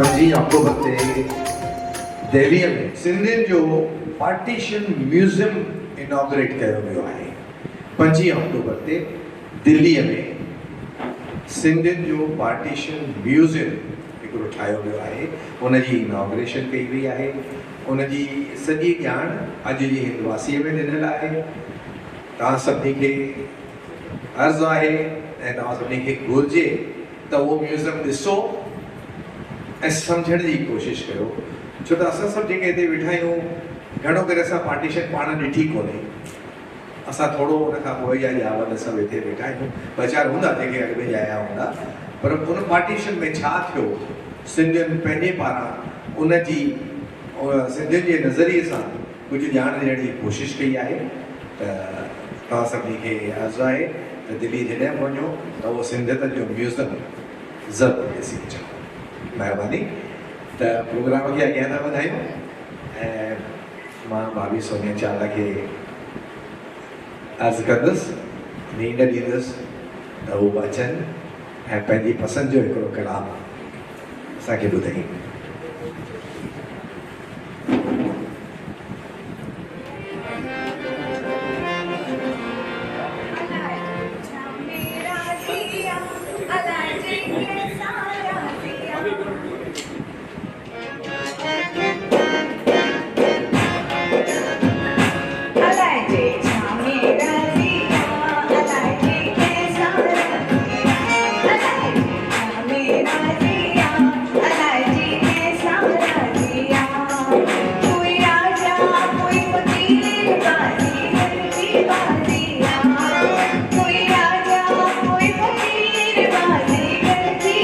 5 अक्टूबर ते दिल्लीअ में सिंधियुनि जो पार्टीशन म्यूज़ियम इनॉग्रेट कयो वियो आहे। 5 अक्टूबर ते दिल्लीअ में सिंधियुनि जो पार्टीशन म्यूज़ियम हिकिड़ो ठाहियो वियो आहे। उनजी इनॉग्रेशन कई वई आहे। उनजी सॼी ॼाण अॼु जी हिंदवासीअ में ॾिनल आहे। तव्हां सभिनी खे अर्ज़ु आहे ऐं तव्हां सभिनी खे घुरिजे त उहो म्यूज़ियम ॾिसो ऐं सम्झण जी कोशिशि कयो, छो त असां सभु जेके हिते वेठा आहियूं घणो करे असां पार्टीशन पाण ॾिठी कोन्हे। असां थोरो उन खां पोइ जा ॼावल सभु हिते वेठा आहियूं, ॿ चारि हूंदा जेके अॻु में आया हूंदा, पर उन पार्टीशन में छा थियो सिंधियुनि पंहिंजे पारां उनजी सिंधियुनि जे नज़रिए सां कुझु ॼाण ॾियण जी कोशिशि कई आहे। त तव्हां सभिनी खे अर्ज़ु आहे त दिल्ली जॾहिं वञो त उहो सिंधियत जो म्यूज़ियम ज़रूरु ॾिसी अचो। महिरबानी। त प्रोग्राम खे अॻियां था वधायूं ऐं मां भाभी सोनिया चावला खे अर्ज़ु कंदुसि, नींड ॾींदुसि त हू अचनि ऐं पंहिंजी पसंदि जो हिकिड़ो कलाम असांखे ॿुधाईं। कोई राजा कोई फकीर बाजी करती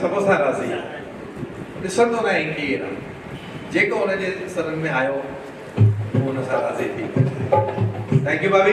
सभु सां राज़ी ॾिसंदो न आहे केरु आहे जेको हुनजे सरनि में आयो उहो हुन सां राज़ी थी थैंक यू भाभी